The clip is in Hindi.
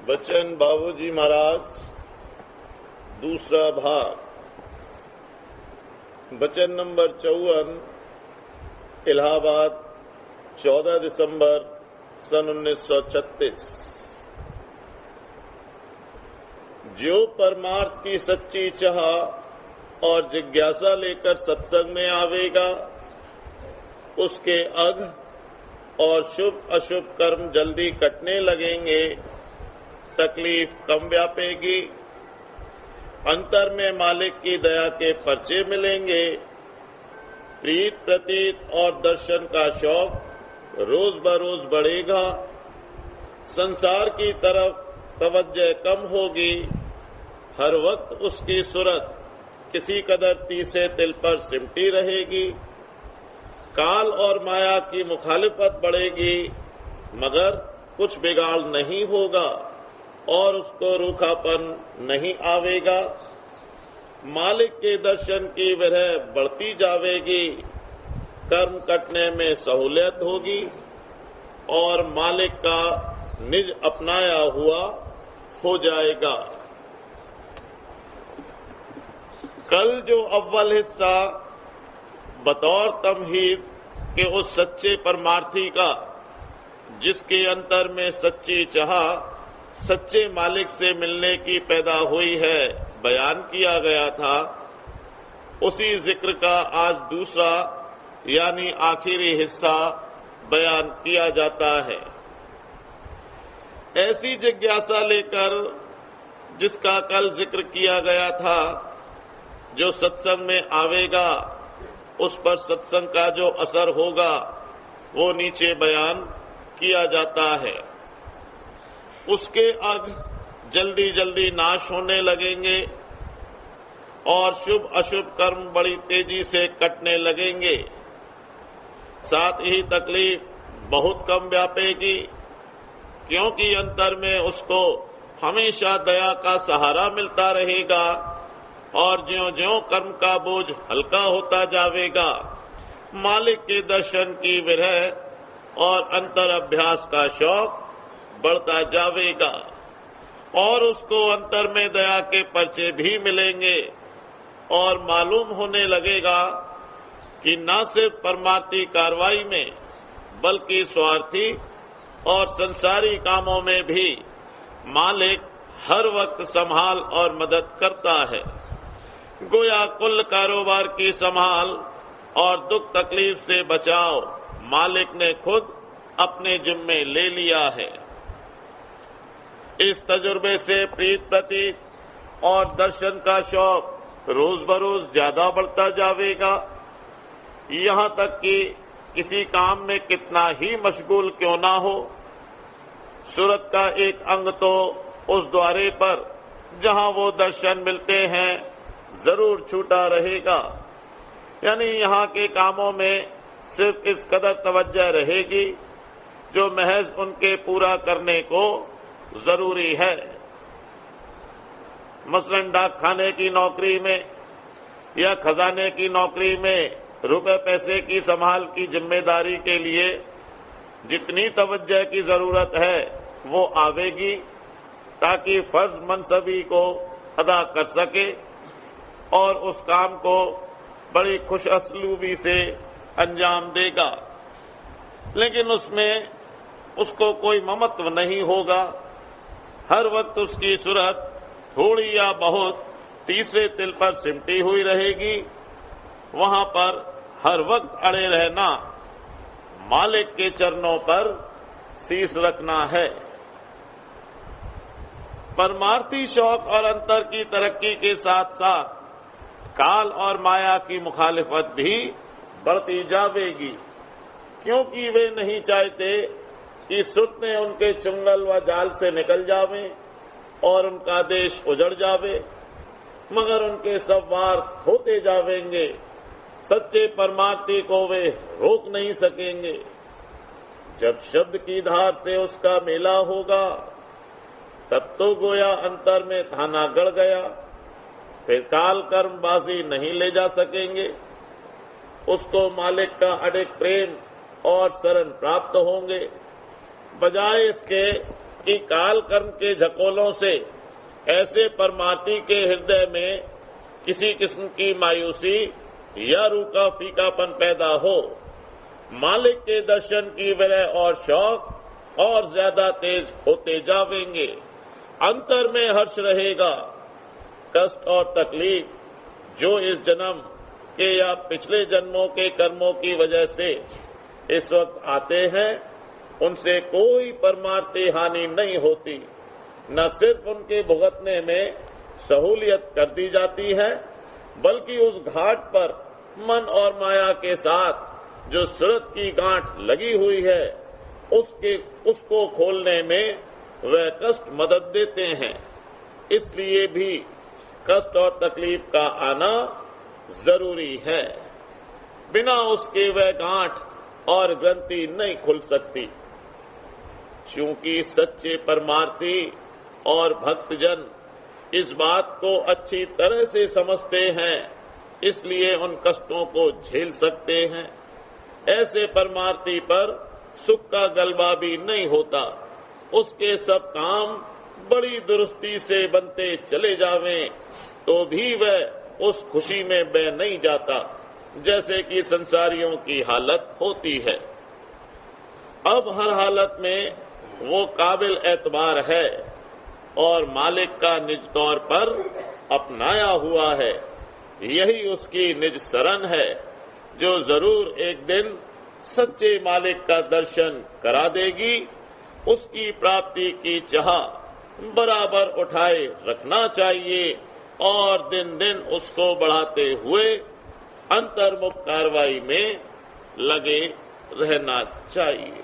वचन बाबूजी महाराज दूसरा भाग। वचन नंबर 54, इलाहाबाद 14 दिसंबर सन 1936। जो परमार्थ की सच्ची चाह और जिज्ञासा लेकर सत्संग में आवेगा, उसके अघ और शुभ अशुभ कर्म जल्दी कटने लगेंगे, तकलीफ कम व्यापेगी, अंतर में मालिक की दया के पर्चे मिलेंगे, प्रीत प्रतीत और दर्शन का शौक रोज बरोज बढ़ेगा, संसार की तरफ तवज्जो कम होगी, हर वक्त उसकी सूरत किसी कदर तीसरे तिल पर सिमटी रहेगी, काल और माया की मुखालिफत बढ़ेगी, मगर कुछ बिगाड़ नहीं होगा और उसको रूखापन नहीं आवेगा। मालिक के दर्शन की विरह बढ़ती जावेगी, कर्म कटने में सहूलियत होगी और मालिक का निज अपनाया हुआ हो जाएगा। कल जो अव्वल हिस्सा बतौर तमहीद के उस सच्चे परमार्थी का, जिसके अंतर में सच्ची चाह सच्चे मालिक से मिलने की पैदा हुई है, बयान किया गया था, उसी जिक्र का आज दूसरा यानी आखिरी हिस्सा बयान किया जाता है। ऐसी जिज्ञासा लेकर जिसका कल जिक्र किया गया था, जो सत्संग में आवेगा उस पर सत्संग का जो असर होगा वो नीचे बयान किया जाता है। उसके अघ जल्दी जल्दी नाश होने लगेंगे और शुभ अशुभ कर्म बड़ी तेजी से कटने लगेंगे, साथ ही तकलीफ बहुत कम व्यापेगी, क्योंकि अंतर में उसको हमेशा दया का सहारा मिलता रहेगा और ज्यों-ज्यों कर्म का बोझ हल्का होता जावेगा, मालिक के दर्शन की विरह और अंतर अभ्यास का शौक बढ़ता जावेगा और उसको अंतर में दया के पर्चे भी मिलेंगे और मालूम होने लगेगा कि न सिर्फ परमार्थी कार्रवाई में बल्कि स्वार्थी और संसारी कामों में भी मालिक हर वक्त संभाल और मदद करता है। गोया कुल कारोबार की संभाल और दुख तकलीफ से बचाव मालिक ने खुद अपने जिम्मे ले लिया है। इस तजुर्बे से प्रीत प्रतीत और दर्शन का शौक रोज बरोज ज्यादा बढ़ता जावेगा, यहाँ तक कि किसी काम में कितना ही मशगूल क्यों ना हो, सूरत का एक अंग तो उस द्वारे पर जहाँ वो दर्शन मिलते हैं जरूर छूटा रहेगा। यानी यहाँ के कामों में सिर्फ इस कदर तवज्जो रहेगी जो महज उनके पूरा करने को जरूरी है। मसलन डाक खाने की नौकरी में या खजाने की नौकरी में रुपए पैसे की संभाल की जिम्मेदारी के लिए जितनी तवज्जो की जरूरत है वो आवेगी, ताकि फर्ज मनसबी को अदा कर सके और उस काम को बड़ी खुश असलूबी से अंजाम देगा। लेकिन उसमें उसको कोई ममत्व नहीं होगा, हर वक्त उसकी सूरत थोड़ी या बहुत तीसरे तिल पर सिमटी हुई रहेगी, वहां पर हर वक्त अड़े रहना, मालिक के चरणों पर शीश रखना है। परमार्थी शौक और अंतर की तरक्की के साथ साथ काल और माया की मुखालिफत भी बढ़ती जावेगी, क्योंकि वे नहीं चाहते कि सुरतें उनके चुंगल व जाल से निकल जावें और उनका देश उजड़ जावे, मगर उनके सब वार होते जावेंगे। सच्चे परमार्थी को वे रोक नहीं सकेंगे। जब शब्द की धार से उसका मेला होगा, तब तो गोया अंतर में थाना गड़ गया, फिर काल कर्म बाजी नहीं ले जा सकेंगे। उसको मालिक का अडिग प्रेम और शरण प्राप्त होंगे, बजाय इसके कि काल कर्म के झकोलों से ऐसे परमार्थी के हृदय में किसी किस्म की मायूसी या रूखा फीकापन पैदा हो, मालिक के दर्शन की विरह और शौक और ज्यादा तेज होते जावेंगे। अंतर में हर्ष रहेगा। कष्ट और तकलीफ जो इस जन्म के या पिछले जन्मों के कर्मों की वजह से इस वक्त आते हैं, उनसे कोई परमार्थी हानि नहीं होती। न सिर्फ उनके भुगतने में सहूलियत कर दी जाती है, बल्कि उस घाट पर मन और माया के साथ जो सूरत की गांठ लगी हुई है, उसको खोलने में वह कष्ट मदद देते हैं। इसलिए भी कष्ट और तकलीफ का आना जरूरी है। बिना उसके वह गांठ और ग्रंथि नहीं खुल सकती। चूंकि सच्चे परमार्थी और भक्तजन इस बात को अच्छी तरह से समझते हैं, इसलिए उन कष्टों को झेल सकते हैं। ऐसे परमार्थी पर सुख का गलबा भी नहीं होता। उसके सब काम बड़ी दुरुस्ती से बनते चले जावें तो भी वह उस खुशी में बह नहीं जाता जैसे कि संसारियों की हालत होती है। अब हर हालत में वो काबिल एतबार है और मालिक का निज तौर पर अपनाया हुआ है। यही उसकी निज शरण है, जो जरूर एक दिन सच्चे मालिक का दर्शन करा देगी। उसकी प्राप्ति की चाह बराबर उठाए रखना चाहिए और दिन दिन उसको बढ़ाते हुए अंतर्मुख कार्रवाई में लगे रहना चाहिए।